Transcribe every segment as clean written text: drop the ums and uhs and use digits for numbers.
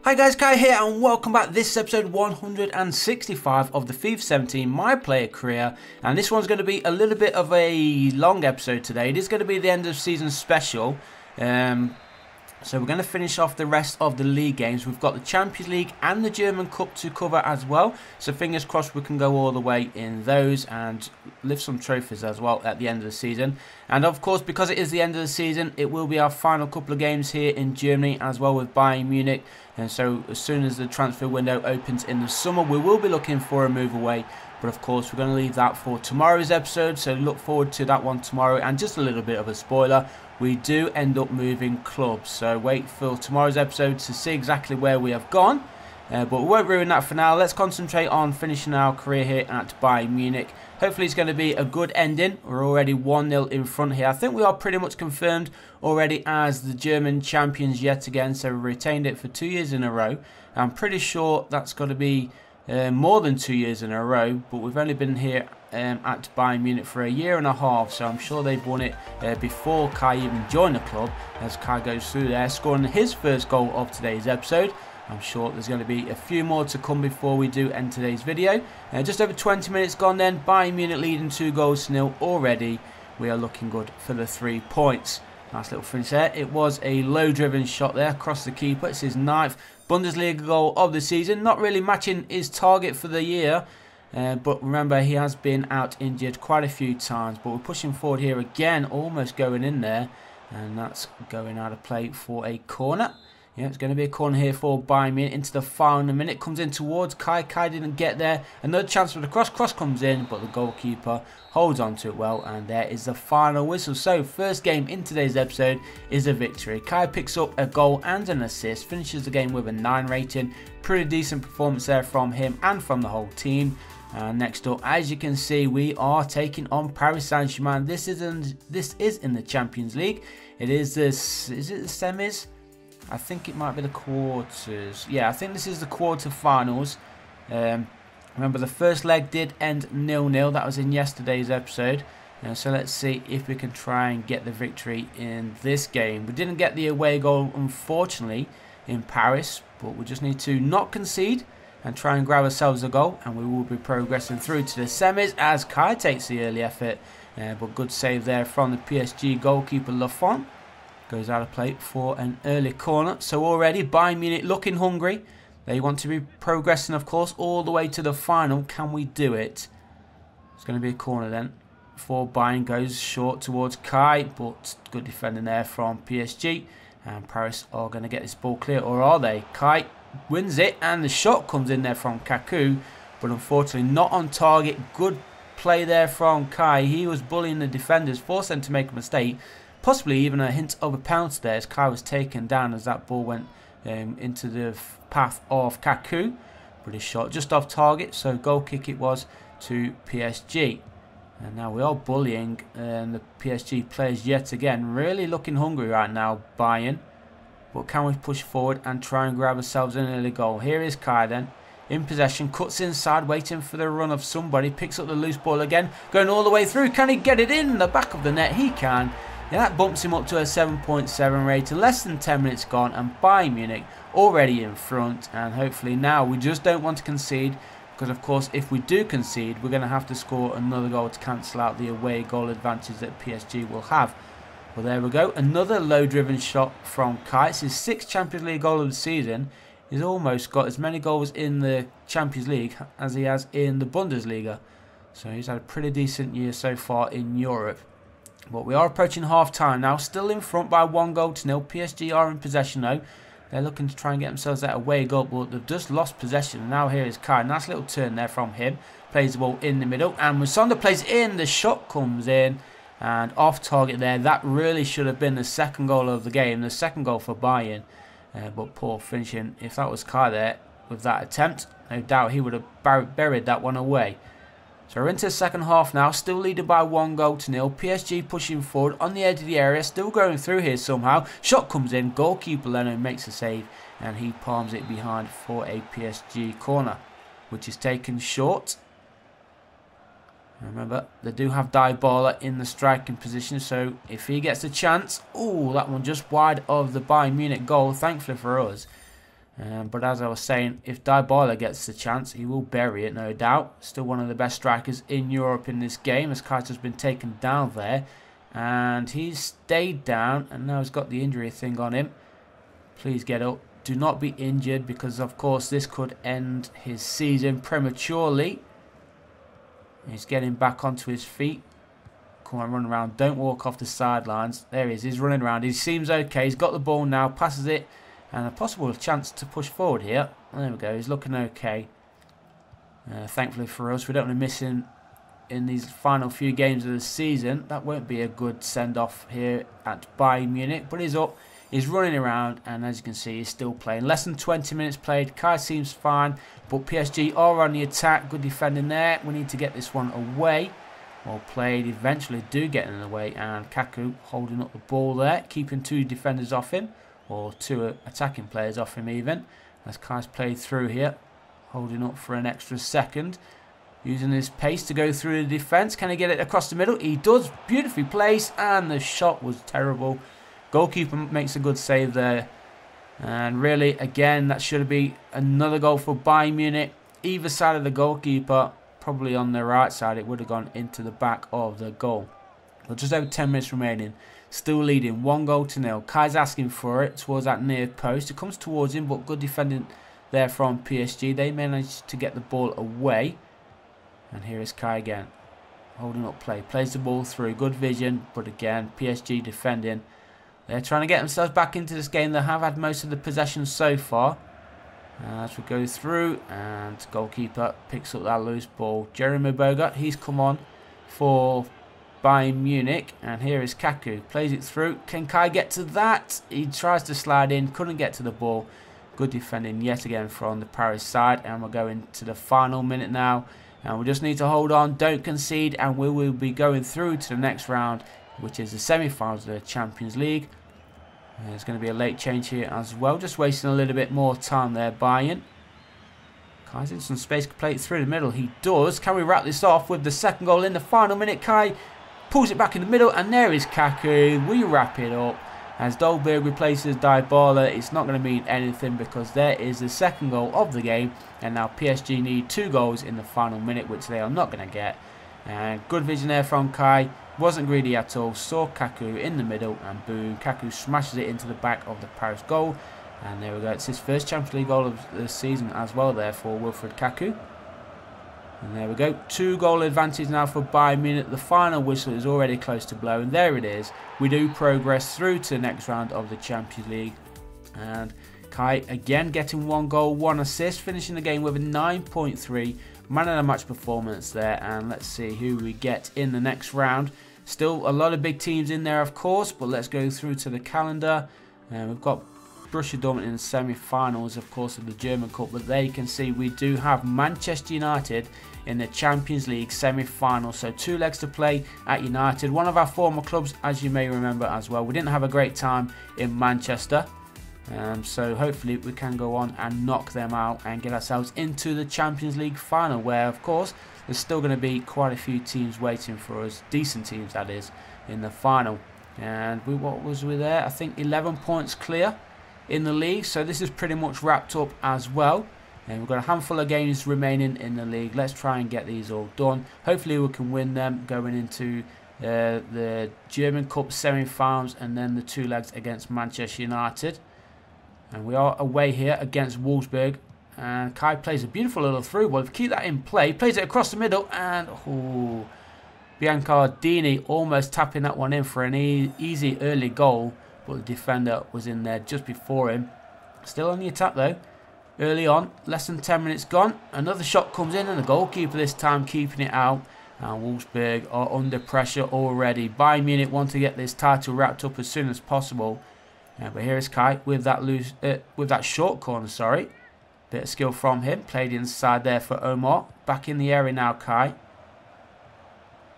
Hi guys, Kai here and welcome back. This is episode 165 of the FIFA 17 My Player Career, and this one's going to be a little bit of a long episode today. It is going to be the end of season special, so we're going to finish off the rest of the league games. We've got the Champions League and the German Cup to cover as well, so fingers crossed we can go all the way in those and lift some trophies as well at the end of the season. And of course, because it is the end of the season, it will be our final couple of games here in Germany as well with Bayern Munich. And so as soon as the transfer window opens in the summer, we will be looking for a move away. But of course, we're going to leave that for tomorrow's episode, so look forward to that one tomorrow. And just a little bit of a spoiler, we do end up moving clubs, so wait for tomorrow's episode to see exactly where we have gone. But we won't ruin that for now. Let's concentrate on finishing our career here at Bayern Munich. Hopefully it's going to be a good ending. We're already 1-0 in front here. I think we are pretty much confirmed already as the German champions yet again. So we retained it for 2 years in a row. I'm pretty sure that's got to be more than 2 years in a row. But we've only been here at Bayern Munich for a year and a half. So I'm sure they've won it before Kai even joined the club. As Kai goes through there, scoring his first goal of today's episode. I'm sure there's going to be a few more to come before we do end today's video. Just over 20 minutes gone then. Bayern Munich leading 2-0 already. We are looking good for the 3 points. Nice little finish there. It was a low-driven shot there across the keeper. It's his 9th Bundesliga goal of the season. Not really matching his target for the year. But remember, he has been out injured quite a few times. But we're pushing forward here again, almost going in there. And that's going out of play for a corner. Yeah, it's going to be a corner here for Bayern Munich into the final minute. Comes in towards Kai. Kai didn't get there. Another chance for the cross. Cross comes in, but the goalkeeper holds on to it well. And there is the final whistle. So, first game in today's episode is a victory. Kai picks up a goal and an assist. Finishes the game with a 9 rating. Pretty decent performance there from him and from the whole team. Next up, as you can see, we are taking on Paris Saint-Germain. This is in the Champions League. It is this. Is it the semis? I think it might be the quarters. Yeah, I think this is the quarter-finals. Remember, the first leg did end 0-0. That was in yesterday's episode. So let's see if we can try and get the victory in this game. We didn't get the away goal, unfortunately, in Paris. But we just need to not concede and try and grab ourselves a goal. And we will be progressing through to the semis as Kai takes the early effort. But good save there from the PSG goalkeeper Lafont. Goes out of play for an early corner. So already Bayern Munich looking hungry. They want to be progressing, of course, all the way to the final. Can we do it? It's going to be a corner then. For Bayern, goes short towards Kai. But good defending there from PSG. And Paris are going to get this ball clear. Or are they? Kai wins it. And the shot comes in there from Kaku. But unfortunately not on target. Good play there from Kai. He was bullying the defenders. Forced them to make a mistake. Possibly even a hint of a pounce there as Kai was taken down as that ball went into the path of Kaku. But his shot just off target, so goal kick it was to PSG. And now we are bullying the PSG players yet again. Really looking hungry right now, Bayern. But can we push forward and try and grab ourselves an early goal? Here is Kai then. In possession, cuts inside, waiting for the run of somebody. Picks up the loose ball again, going all the way through. Can he get it in the back of the net? He can. Yeah, that bumps him up to a 7.7 rating. Less than 10 minutes gone and Bayern Munich already in front. And hopefully now we just don't want to concede. Because of course if we do concede, we're going to have to score another goal to cancel out the away goal advantage that PSG will have. Well, there we go. Another low-driven shot from Kai. It's his 6th Champions League goal of the season. He's almost got as many goals in the Champions League as he has in the Bundesliga. So he's had a pretty decent year so far in Europe. But we are approaching half-time now. Still in front by 1-0. PSG are in possession though. They're looking to try and get themselves that away goal, but they've just lost possession. And now here is Kai. Nice little turn there from him. Plays the ball in the middle. And Musonda plays in. The shot comes in. And off target there. That really should have been the second goal of the game. The second goal for Bayern. But poor finishing. If that was Kai there with that attempt, no doubt he would have buried that one away. So we're into the second half now, still leading by 1-0. PSG pushing forward on the edge of the area, still going through here somehow. Shot comes in, goalkeeper Leno makes a save, and he palms it behind for a PSG corner, which is taken short. Remember, they do have Dybala in the striking position, so if he gets a chance... Ooh, that one just wide of the Bayern Munich goal, thankfully for us. But as I was saying, if Dybala gets the chance, he will bury it, no doubt. Still one of the best strikers in Europe in this game, as Kaito's been taken down there. And he's stayed down, and now he's got the injury thing on him. Please get up. Do not be injured, because of course this could end his season prematurely. He's getting back onto his feet. Come on, run around. Don't walk off the sidelines. There he is. He's running around. He seems okay. He's got the ball now. Passes it. And a possible chance to push forward here. There we go. He's looking okay. Thankfully for us, we don't want to miss him in these final few games of the season. That won't be a good send-off here at Bayern Munich. But he's up. He's running around. And as you can see, he's still playing. Less than 20 minutes played. Kai seems fine. But PSG are on the attack. Good defending there. We need to get this one away. Well played. Eventually do get in the way. And Kaku holding up the ball there. Keeping two defenders off him. Or two attacking players off him even. As Kai's played through here. Holding up for an extra second. Using his pace to go through the defence. Can he get it across the middle? He does. Beautifully placed. And the shot was terrible. Goalkeeper makes a good save there. And really, again, that should have been another goal for Bayern Munich. Either side of the goalkeeper. Probably on the right side. It would have gone into the back of the goal. But just over 10 minutes remaining. Still leading 1-0. Kai's asking for it towards that near post. It comes towards him, but good defending there from PSG. They managed to get the ball away. And here is Kai again. Holding up play. Plays the ball through. Good vision. But again, PSG defending. They're trying to get themselves back into this game. They have had most of the possession so far. As we go through. And goalkeeper picks up that loose ball. Jeremy Bogut. He's come on for Bayern Munich, and here is Kaku, plays it through. Can Kai get to that? He tries to slide in, couldn't get to the ball. Good defending yet again from the Paris side, and we're going to the final minute now, and we just need to hold on, don't concede, and we will be going through to the next round, which is the semi-finals of the Champions League. There's going to be a late change here as well, just wasting a little bit more time there, Bayern. Kai's in some space to play it through the middle. He does. Can we wrap this off with the second goal in the final minute? Kai pulls it back in the middle, and there is Kaku. We wrap it up. As Dolberg replaces Dybala, it's not going to mean anything because there is the second goal of the game. And now PSG need 2 goals in the final minute, which they are not going to get. And good vision there from Kai. Wasn't greedy at all. Saw Kaku in the middle, and boom, Kaku smashes it into the back of the Paris goal. And there we go. It's his first Champions League goal of the season as well there for Wilfried Kaku. And there we go. 2-goal advantage now for Bayern Munich. The final whistle is already close to blow. And there it is. We do progress through to the next round of the Champions League. And Kai again getting 1 goal, 1 assist. Finishing the game with a 9.3 man of the match performance there. And let's see who we get in the next round. Still a lot of big teams in there, of course. But let's go through to the calendar. We've got Borussia Dortmund in the semi-finals, of course, of the German Cup, but there you can see we do have Manchester United in the Champions League semi-final, so 2 legs to play at United, one of our former clubs, as you may remember as well. We didn't have a great time in Manchester, so hopefully we can go on and knock them out and get ourselves into the Champions League final, where of course there's still going to be quite a few teams waiting for us, decent teams that is, in the final. And what was we there? I think 11 points clear in the league, so this is pretty much wrapped up as well. And we've got a handful of games remaining in the league. Let's try and get these all done. Hopefully we can win them going into the German Cup semi-finals and then the 2 legs against Manchester United. And we are away here against Wolfsburg. And Kai plays a beautiful little through ball. If we keep that in play, plays it across the middle, and Biancardini almost tapping that one in for an easy early goal. But the defender was in there just before him. Still on the attack though. Early on, less than 10 minutes gone. Another shot comes in, and the goalkeeper this time keeping it out. And Wolfsburg are under pressure already. Bayern Munich want to get this title wrapped up as soon as possible. But here is Kai with that short corner. Sorry, bit of skill from him. Played inside there for Omar. Back in the area now, Kai.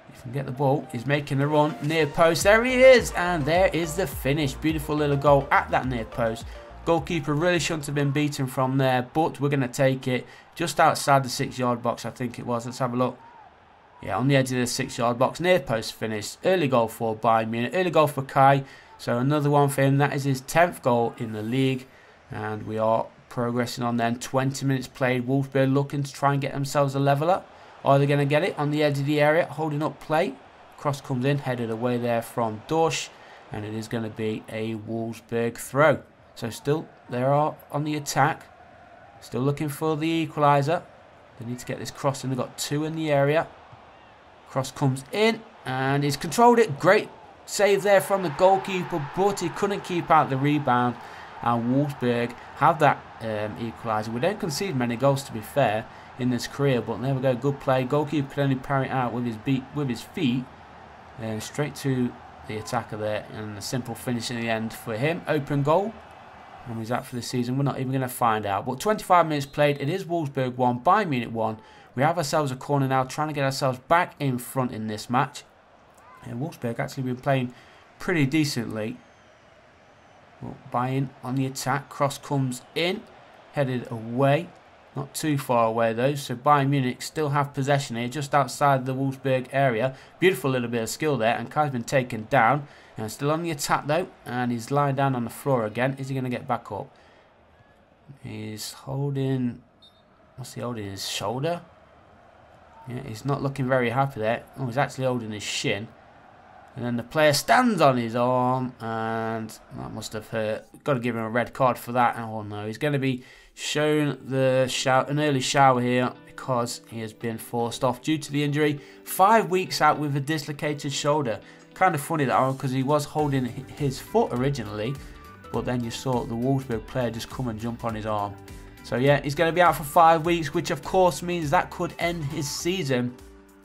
If he can get the ball, he's making the run near post. There he is, and there is the finish. Beautiful little goal at that near post. Goalkeeper really shouldn't have been beaten from there, but we're going to take it just outside the 6-yard box, I think it was. Let's have a look. Yeah, on the edge of the 6-yard box, near post finish. Early goal for Bayern Munich, early goal for Kai. So another one for him. That is his 10th goal in the league, and we are Progressing on then, 20 minutes played. Wolfsburg looking to try and get themselves a leveller. Are they going to get it on the edge of the area, holding up play? Cross comes in, headed away there from Dorsch, and it is going to be a Wolfsburg throw. So still, they are on the attack. Still looking for the equaliser. They need to get this cross in. They've got 2 in the area. Cross comes in, and he's controlled it. Great save there from the goalkeeper, but he couldn't keep out the rebound. And Wolfsburg have that equaliser. We don't concede many goals, to be fair, in this career, but there we go, good play. Goalkeeper could only parry it out with his feet, and straight to the attacker there, and a simple finish in the end for him. Open goal, and he's out for the season. We're not even going to find out. But 25 minutes played. It is Wolfsburg 1, Bayern Munich 1. We have ourselves a corner now, trying to get ourselves back in front in this match. And Wolfsburg actually been playing pretty decently. Well, Bayern on the attack. Cross comes in, headed away. Not too far away though. So Bayern Munich still have possession here, just outside the Wolfsburg area. Beautiful little bit of skill there. And Kai's been taken down. And still on the attack though. And he's lying down on the floor again. Is he going to get back up? He's holding... What's he holding? His shoulder? Yeah, he's not looking very happy there. Oh, he's actually holding his shin. And then the player stands on his arm, and that must have hurt. Got to give him a red card for that. Oh no, he's going to be shown an early shower here because he has been forced off due to the injury. 5 weeks out with a dislocated shoulder. Kind of funny that one, because he was holding his foot originally, but then you saw the Wolfsburg player just come and jump on his arm. So yeah, he's going to be out for 5 weeks, which of course means that could end his season.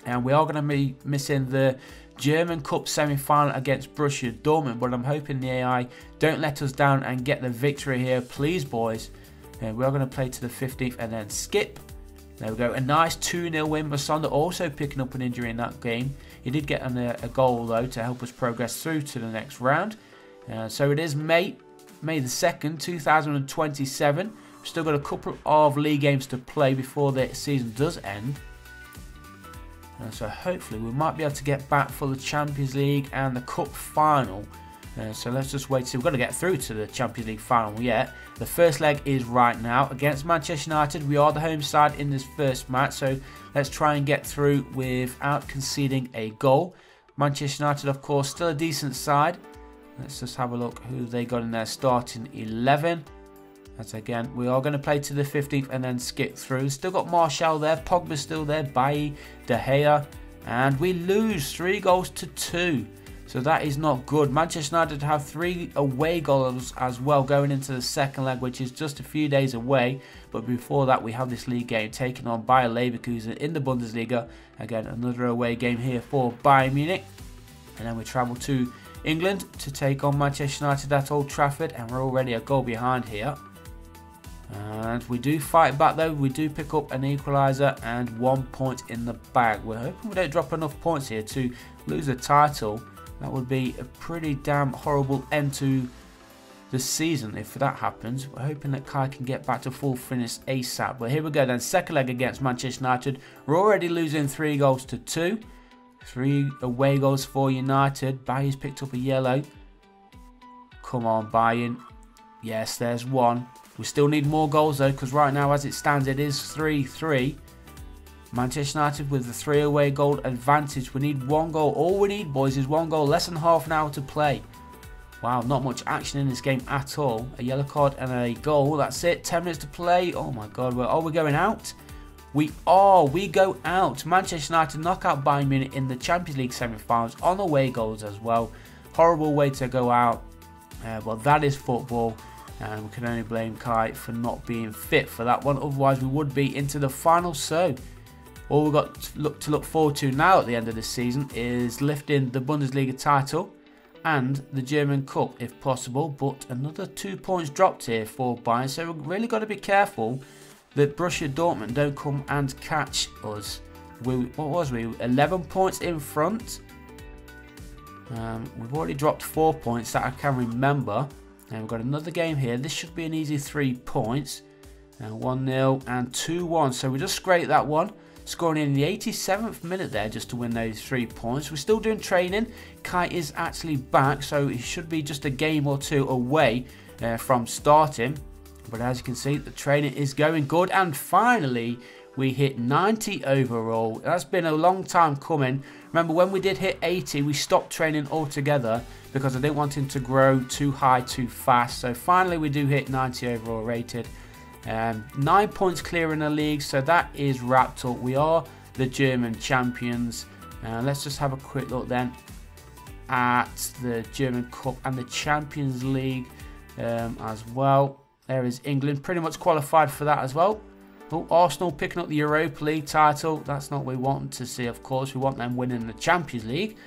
And we are going to be missing the German Cup semi-final against Borussia Dortmund, but I'm hoping the AI don't let us down and get the victory here, please boys. We are going to play to the 15th and then skip. There we go, a nice 2-0 win. Masonda also picking up an injury in that game. He did get a goal though to help us progress through to the next round. So it is May the 2nd, 2027. We've still got a couple of league games to play before the season does end. So hopefully we might be able to get back for the Champions League and the Cup final. So let's just wait. So we've got to get through to the Champions League final yet. The first leg is right now against Manchester United. We are the home side in this first match. So let's try and get through without conceding a goal. Manchester United, of course, still a decent side. Let's just have a look who they got in their starting 11. As again, we are going to play to the 15th and then skip through. Still got Martial there, Pogba still there, Bailly, De Gea, and we lose 3-2. So that is not good. Manchester United have 3 away goals as well going into the second leg, which is just a few days away. But before that, we have this league game taken on Bayer Leverkusen in the Bundesliga. Again, another away game here for Bayern Munich. And then we travel to England to take on Manchester United at Old Trafford, and we're already a goal behind here. And we do fight back though. We do pick up an equaliser and 1 point in the bag. We're hoping we don't drop enough points here to lose the title. That would be a pretty damn horrible end to the season if that happens. We're hoping that Kai can get back to full finish ASAP. But here we go then. Second leg against Manchester United. We're already losing 3-2. 3 away goals for United. Bayern's picked up a yellow. Come on, Bayern. Yes, there's one. We still need more goals though, because right now as it stands it is 3-3. Manchester United with the 3 away goal advantage. We need 1 goal. All we need, boys, is 1 goal. Less than half an hour to play. Wow, not much action in this game at all. A yellow card and a goal. That's it. 10 minutes to play. Oh my god. Are we going out? We are. We go out. Manchester United knock out Bayern Munich in the Champions League semi-finals on away goals as well. Horrible way to go out. Well, that is football. And we can only blame Kai for not being fit for that one. Otherwise, we would be into the final. So, all we've got to look forward to now at the end of this season is lifting the Bundesliga title and the German Cup, if possible. But another 2 points dropped here for Bayern. So, we've really got to be careful that Borussia Dortmund don't come and catch us. What was we? 11 points in front. We've already dropped 4 points that I can remember. And we've got another game here. This should be an easy 3 points. 1-0 and 2-1. So we just scraped that one. Scoring in the 87th minute there just to win those 3 points. We're still doing training. Kai is actually back. So he should be just a game or 2 away from starting. But as you can see, the training is going good, and finally we hit 90 overall. That's been a long time coming. Remember, when we did hit 80, we stopped training altogether because I didn't want him to grow too high too fast. So finally we do hit 90 overall rated. 9 points clear in the league, so that is wrapped up. We are the German champions. Let's just have a quick look then at the German Cup and the Champions League as well. There is England, pretty much qualified for that as well. Oh, Arsenal picking up the Europa League title. That's not what we want to see, of course. We want them winning the Champions League.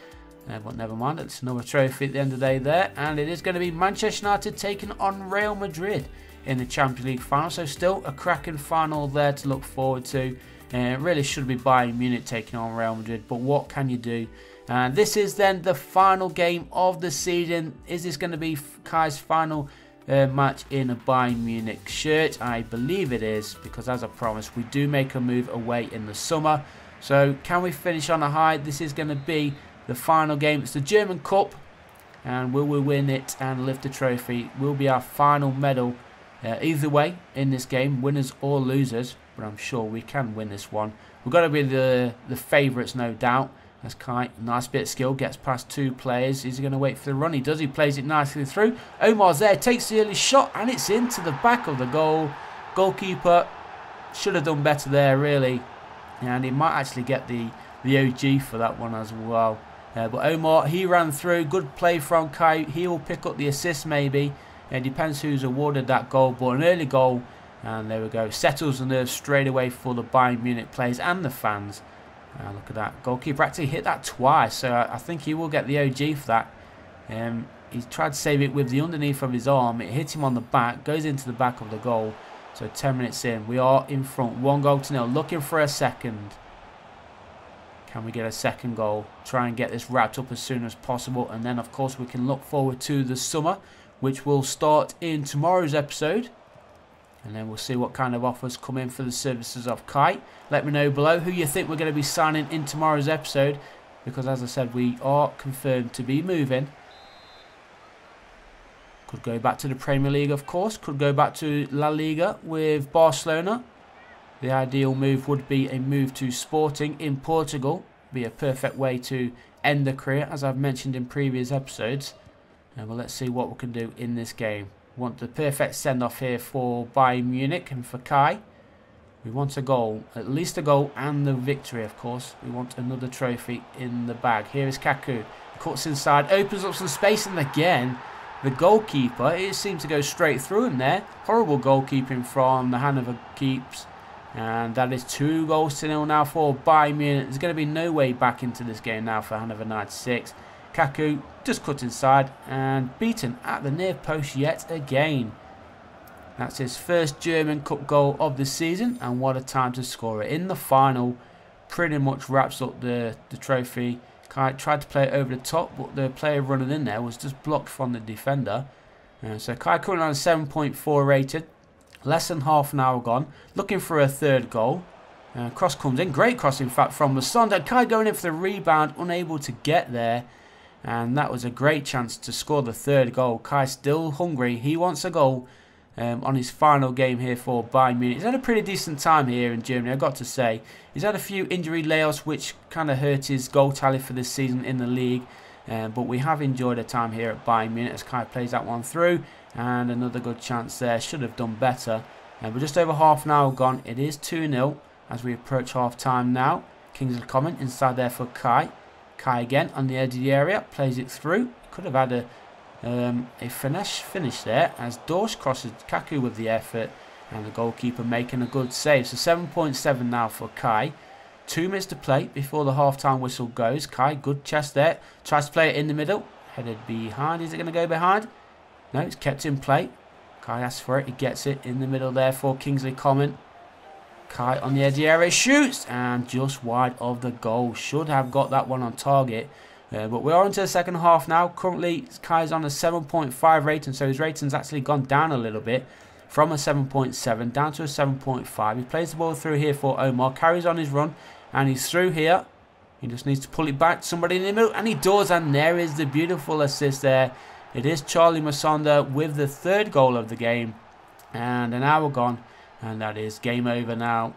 But never mind, it's another trophy at the end of the day there. And it is going to be Manchester United taking on Real Madrid in the Champions League final. So still a cracking final there to look forward to. It really should be Bayern Munich taking on Real Madrid. But what can you do? And this is then the final game of the season. Is this going to be Kai's final match in a Bayern Munich shirt? I believe it is, because as I promised, we do make a move away in the summer. So can we finish on a high? This is going to be the final game. It's the German Cup, and will we win it and lift the trophy? Will be our final medal. Either way in this game, winners or losers, but I'm sure we can win this one. We've got to be the favourites, no doubt. That's Kai, nice bit of skill, gets past two players. Is he going to wait for the run? He does, he plays it nicely through. Omar's there, takes the early shot, and it's into the back of the goal. Goalkeeper should have done better there, really. And he might actually get the OG for that one as well. But Omar, he ran through, good play from Kai. He will pick up the assist maybe. It depends who's awarded that goal, but an early goal. And there we go, settles the nerves straight away for the Bayern Munich players and the fans. Look at that. Goalkeeper actually hit that twice, so I think he will get the OG for that. He tried to save it with the underneath of his arm. It hit him on the back, goes into the back of the goal. So 10 minutes in, we are in front, 1-0. Looking for a second. Can we get a second goal? Try and get this wrapped up as soon as possible. And then, of course, we can look forward to the summer, which will start in tomorrow's episode. And then we'll see what kind of offers come in for the services of Kai. Let me know below who you think we're going to be signing in tomorrow's episode. Because as I said, we are confirmed to be moving. Could go back to the Premier League, of course. Could go back to La Liga with Barcelona. The ideal move would be a move to Sporting in Portugal. Be a perfect way to end the career, as I've mentioned in previous episodes. Well, let's see what we can do in this game. Want the perfect send-off here for Bayern Munich and for Kai. We want a goal, at least a goal and the victory, of course. We want another trophy in the bag. Here is Kaku. Cuts inside, opens up some space, and again, the goalkeeper, it seemed to go straight through him there. Horrible goalkeeping from the Hanover keeps. And that is 2-0 now for Bayern Munich. There's going to be no way back into this game now for Hanover 96. Kaku just cut inside and beaten at the near post yet again. That's his first German Cup goal of the season, and what a time to score it. In the final, pretty much wraps up the trophy. Kai tried to play it over the top, but the player running in there was just blocked from the defender. So Kai currently on 7.4 rated. Less than half an hour gone. Looking for a third goal. Cross comes in. Great cross, in fact, from Masonda. Kai going in for the rebound, unable to get there. And that was a great chance to score the third goal. Kai still hungry. He wants a goal on his final game here for Bayern Munich. He's had a pretty decent time here in Germany, I've got to say. He's had a few injury layoffs which kind of hurt his goal tally for this season in the league. But we have enjoyed a time here at Bayern Munich as Kai plays that one through. And another good chance there. Should have done better. We're just over half an hour gone. It is 2-0 as we approach half time now. Kingsley Coman inside there for Kai. Kai again on the edge of the area. Plays it through. Could have had a finesse finish there as Dorsch crosses Kaku with the effort. And the goalkeeper making a good save. So 7.7 now for Kai. 2 minutes to play before the half-time whistle goes. Kai, good chest there. Tries to play it in the middle. Headed behind. Is it going to go behind? No, it's kept in play. Kai asks for it. He gets it in the middle there for Kingsley Coman. Kai on the edge of the area. Shoots. And just wide of the goal. Should have got that one on target. But we are into the second half now. Currently, Kai's on a 7.5 rating. So his rating's actually gone down a little bit. From a 7.7 down to a 7.5. He plays the ball through here for Omar. Carries on his run. And he's through here. He just needs to pull it back. Somebody in the middle. And he does. And there is the beautiful assist there. It is Charlie Masonda with the third goal of the game. And an hour gone, and that is game over now.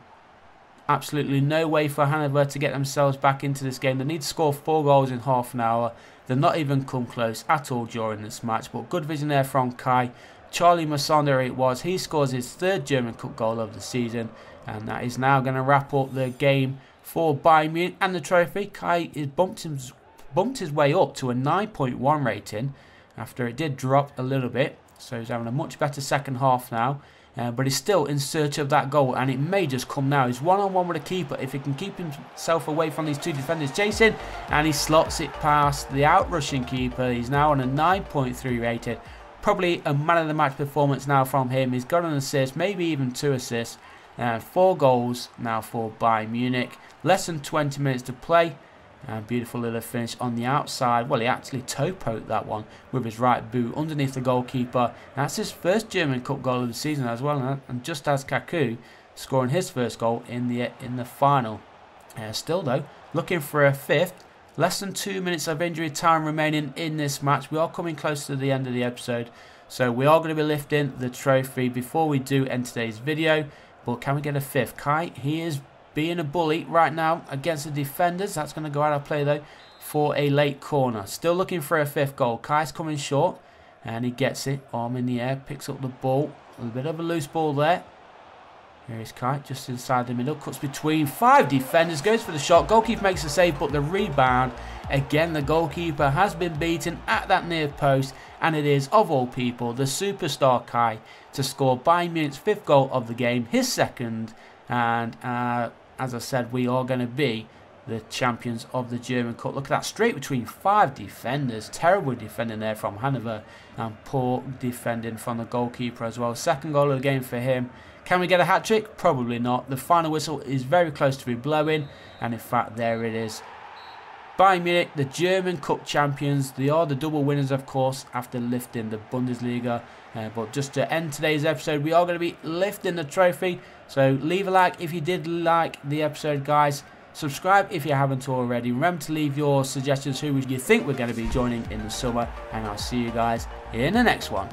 Absolutely no way for Hanover to get themselves back into this game. They need to score 4 goals in half an hour. They're not even come close at all during this match. But good vision there from Kai. Charlie Masson it was. He scores his 3rd German Cup goal of the season. And that is now going to wrap up the game for Bayern Munich and the trophy. Kai has bumped his way up to a 9.1 rating after it did drop a little bit. So he's having a much better second half now. But he's still in search of that goal, and it may just come now. He's one-on-one with a keeper. If he can keep himself away from these 2 defenders chasing, and he slots it past the out-rushing keeper. He's now on a 9.3 rated. Probably a man of the match performance now from him. He's got an assist, maybe even 2 assists. 4 goals now for Bayern Munich. Less than 20 minutes to play. Beautiful little finish on the outside. Well, he actually toe-poked that one with his right boot underneath the goalkeeper. That's his 1st German Cup goal of the season as well, and just as Kaku scoring his 1st goal in the final. Still though, looking for a 5th. Less than 2 minutes of injury time remaining in this match. We are coming close to the end of the episode, so we are going to be lifting the trophy before we do end today's video. But can we get a 5th? Kai, he is being a bully right now against the defenders. That's going to go out of play though for a late corner. Still looking for a 5th goal. Kai's coming short and he gets it. Arm in the air, picks up the ball. A little bit of a loose ball there. Here is Kai just inside the middle. Cuts between 5 defenders. Goes for the shot. Goalkeeper makes the save, but the rebound. Again, the goalkeeper has been beaten at that near post. And it is, of all people, the superstar Kai to score Bayern Munich's 5th goal of the game. His 2nd. And as I said, we are going to be the champions of the German Cup. Look at that, straight between 5 defenders. Terrible defending there from Hanover, and poor defending from the goalkeeper as well. 2nd goal of the game for him. Can we get a hat-trick? Probably not. The final whistle is very close to be blowing, and in fact, there it is. Bayern Munich, the German Cup champions. They are the double winners, of course, after lifting the Bundesliga. But just to end today's episode, we are going to be lifting the trophy. So leave a like if you did like the episode, guys. Subscribe if you haven't already. Remember to leave your suggestions who you think we're going to be joining in the summer. And I'll see you guys in the next one.